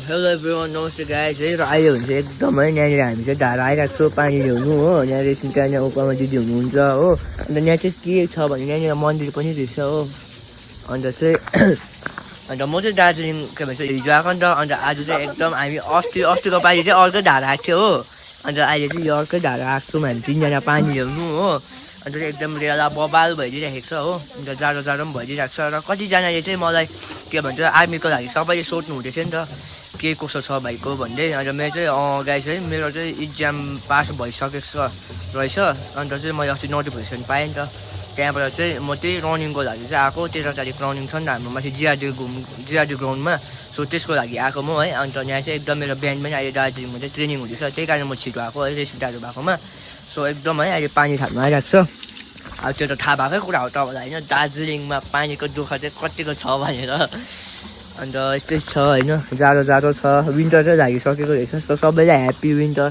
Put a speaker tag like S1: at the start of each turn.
S1: hello everyone नमस्ते guys है र अहिले हुन्छ एकदमै यहाँनिर हामी चाहिँ धारा आइरहेको छौँ पानी ल्याउनु हो यहाँनिर त्यहाँ उपमा दिदी हुनुहुन्छ हो अन्त यहाँ चाहिँ के छ भने यहाँनिर मन्दिर पनि रहेछ हो अन्त चाहिँ अन्त म चाहिँ दार्जिलिङ के भन्छ हिजो आएको नि त अन्त आज चाहिँ एकदम हामी अस्तिको पालि चाहिँ अर्कै धारा आएको थियो हो अन्त अहिले चाहिँ यो अर्कै धारा आएको छौँ हामी तिनजना पानी ल्याउनु हो अन्त चाहिँ एकदम रेला बबाल भइदिइरहेको छ हो अन्त जाडो पनि भइदिइरहेको छ र कतिजनाले चाहिँ मलाई के भन्छ आर्मीको लागि सबैले सोध्नु हुँदैछ नि त के कसो छ भाइको भन्दै अन्त मेरो चाहिँ गाइस है मेरो चाहिँ इक्जाम पास भइसकेको रहेछ अन्त चाहिँ मैले अस्ति नोटिफिकेसन पाएँ नि त त्यहाँबाट चाहिँ म त्यही रनिङको लागि चाहिँ आएको 13 तारिक रनिङ छ नि त हाम्रो माथि जिआरडी ग्राउन्डमा सो त्यसको लागि आएको म है अन्त यहाँ चाहिँ एकदम मेरो बिहान पनि अहिले दार्जिलिङमा चाहिँ ट्रेनिङ हुँदैछ त्यही कारण म छिटो आएको है रेसिपीहरू भएकोमा सो एकदम है अहिले पानी थाल्नु आइरहेको छ अब त्यो त थाहा भएकै कुरा हो तपाईँलाई होइन दार्जिलिङमा पानीको दुःख चाहिँ कतिको छ भनेर अन्त यस्तै छ होइन जाडो छ विन्टर चाहिँ लागिसकेको रहेछ सबैलाई ह्याप्पी विन्टर